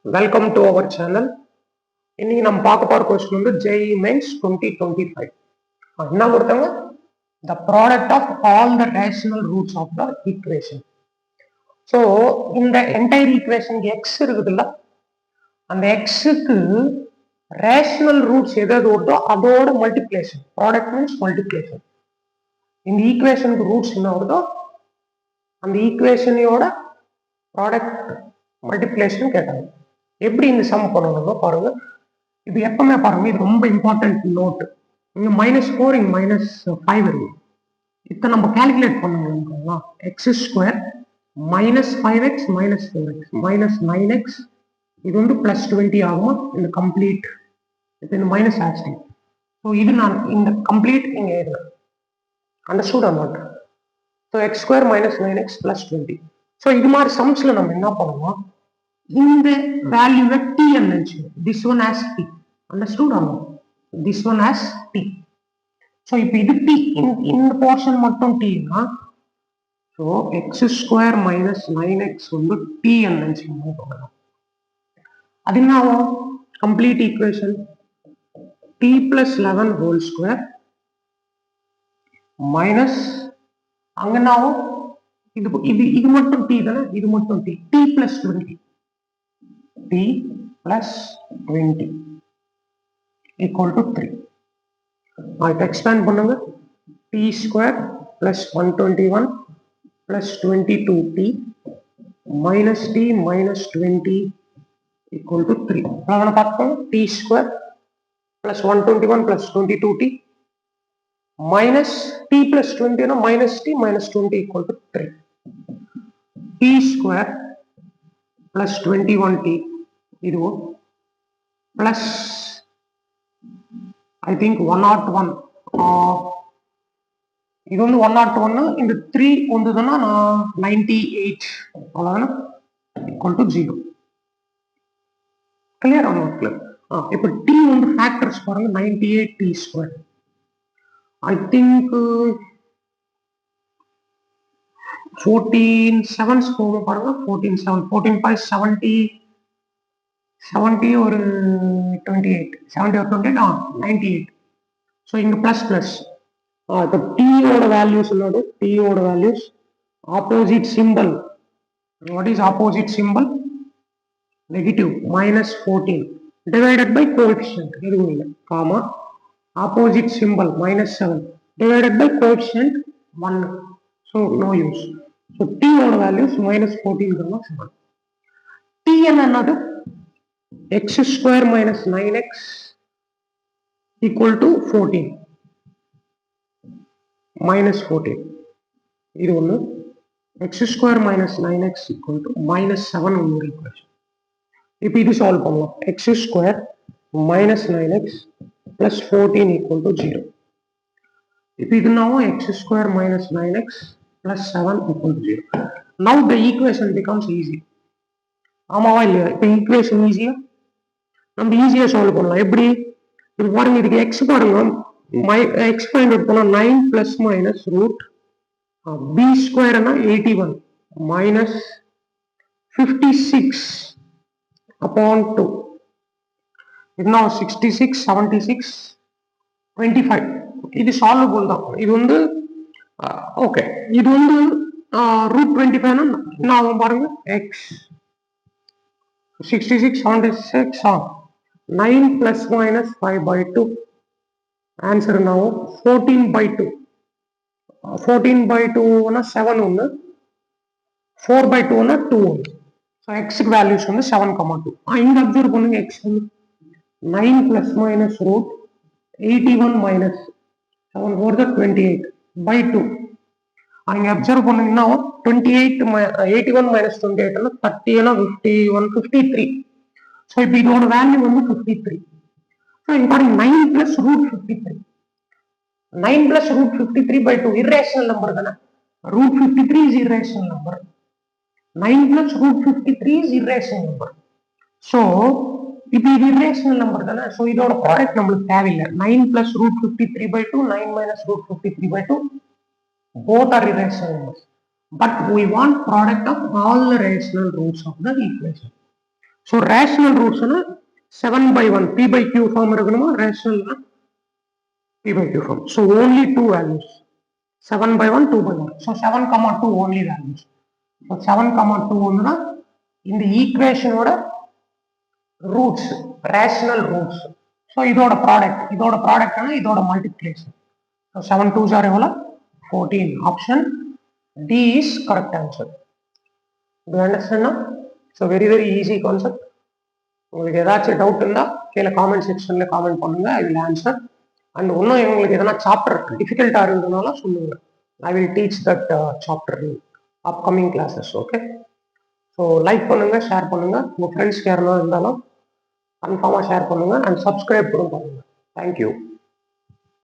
Welcome to our channel. இன்னைக்கு நம்ம பார்க்க போற क्वेश्चन வந்து JEE Mains 2025. என்ன கொடுத்தாங்க? The product of all the rational roots of the equation. So இந்த entire equation x இருக்குதுல்ல, அந்த x க்கு rational roots எதாவது வருதோ அதோட multiplication. Product means multiplication. இந்த ஈக்குவேஷனுக்கு ரூட்ஸ் என்ன வருதோ அந்த ஈக்குவேஷனோட ப்ராடக்ட் மல்டிப்ளிகேஷன் கேட்டாங்க. எப்படி இந்த சம் பண்ணணுங்க பாருங்க. இது எப்பவுமே பாருங்க, இது ரொம்ப இம்பார்ட்டன்ட் நோட். இங்க -4 இங்க -5 இருக்கு. இதை நம்ம கால்குலேட் பண்ணுங்க. X square -5x -4x -9x இது வந்து +20 ஆகுமா? இந்த கம்ப்ளீட் இது இந்த மைனஸ் ஆஸ்டிங். ஸோ இது நான் இந்த கம்ப்ளீட் இங்க எழுதுறேன். Understood or not? So x square -9x +20. So இது மாதிரி சம்ஸ்ல நம்ம என்ன பண்ணுவோம், இந்த வேல்யூவை t ன்னு நினைச்சுக்கோங்க. this one as t. understood or not? this one as t. so இப்போ இது t, இந்த போர்ஷன் மட்டும் t னா so x ஸ்கொயர் -9x வந்து t ன்னு நினைச்சுக்கோங்க. அது என்ன ஆகும்? Complete equation t + 11 whole square minus அங்க என்ன ஆகும்? இது இது இது மட்டும் t தானே, இது மட்டும் t. t + 20 t + 20 equal to 3. இப்போ எக்ஸ்பேண்ட் பண்ணுங்க. t square + 121 + 22t minus t minus 20 equal to 3. அவ்வளவு பார்த்தோம். t square + 121 + 22t minus t + 20 னா -t minus 20 equal to 3. t square + 21t இதுவும் பிளஸ் ஐ திங்க் 101 இது வந்து 101 இந்த 3 வந்ததுன்னா 98 அவ்வளவுதானே ஈக்குவல் டு 0. கிளியர் ஆகும் கிளியர். இப்போ t வந்து ஃபேக்டர்ஸ் பாருங்க. 98 t square I think 14 7s போகும் பாருங்க. 14 7 14 5 70 70 ஒரு 28 70 ஒரு 28 98. ஸோ இங்க பிளஸ் பிளஸ். இப்போ டீயோட வேல்யூஸ் என்னோட டீயோட values opposite simple. What is opposite simple? Negative -14 divided by coefficient எதுவும் இல்லை comma opposite simple -7 divided by coefficient 1. So no use. So டீயோட வேல்யூஸ் -14 t என்னது? x square -9x equal to 14 -14 இது ஒன்று. x square -9x equal to -7 ஒரு equation. இப்போ இது solve பண்ணலாம். x square -9x plus 14 equal to 0. இப்போ இது now x square -9x plus 7 equal to 0. Now the equation becomes easy. ஆமாவா இல்லையா? இப்போ ஈக்குவேஷன் ஈஸியா நம்ம ஈஸியா சால்வ் பண்ணலாம். எப்படி? இது பாருங்க, இதுக்கு எக்ஸ் பாருங்க, எக்ஸ் ஃபைண்ட் அவுட் பண்ணா 9 பிளஸ் மைனஸ் ரூட் பி ஸ்கொயர்னா 81 மைனஸ் 56 அப்பான் 2. இதுனா 66 76 25. இது சால்வபிள் தான். இது வந்து ஓகே. இது வந்து ரூட் 25 என்ன ஆகும் பாருங்க. X 66 76 9 plus minus 5 by 2. Answer now 14 by 2. 14 by 2 na 7 1. 4 by 2 na 2 1. So x values வந்து 7,2. இங்க அப்சர்வ் பண்ணுங்க. x வந்து 9 plus minus root 81 minus 7 4 the 28 by 2. இங்க அப்சர்வ் பண்ணீங்கன்னா 28 81 minus 28 னா 30 னா 51 53. ஸோ இப்போ இதோட வேல்யூ வந்து 53. ஸோ இங்க பாருங்க 9 plus root 53. 9 plus root 53 by 2 irrational number தானே. Root 53 is irrational number. 9 plus root 53 is irrational number. So இப்போ இது irrational நம்பர் தானே. ஸோ இதோட ப்ராடக்ட் நம்மளுக்கு தேவையில்லை. 9 plus root 53 by 2 9 minus root 53 by 2 both are irrational numbers. But we want product of all the rational roots of the equation. So rational ரூட்ஸ்னா 7/1 p/q form இருக்கணுமா rational p/q form. So only two values 7/1 2/1. So 7,2 only values. So 7,2 வந்துன்னா இந்த ஈக்குவேஷனோட roots rational roots. So இதோட ப்ராடக்ட்னா இதோட multiplication. So 7 2s are எவ்வளோ 14. Option D is correct answer. Do understand? So very very easy concept. உங்களுக்கு ஏதாச்சும் doubt இருந்தால் கீழே காமெண்ட் செக்ஷனில் காமெண்ட் பண்ணுங்க, ஐ வில் ஆன்சர். அண்ட் இன்னும் உங்களுக்கு எதனா சாப்டர் டிஃபிகல்ட்டாக இருந்ததுனால சொல்லுங்க, I will teach that chapter in upcoming classes. Okay, so like பண்ணுங்க, ஷேர் பண்ணுங்க, உங்கள் ஃப்ரெண்ட்ஸ்க்கு யாரெல்லாம் இருந்தாலும் கன்ஃபார்மாக ஷேர் பண்ணுங்க அண்ட் சப்ஸ்கிரைப் கூட பண்ணுங்க. தேங்க்யூ.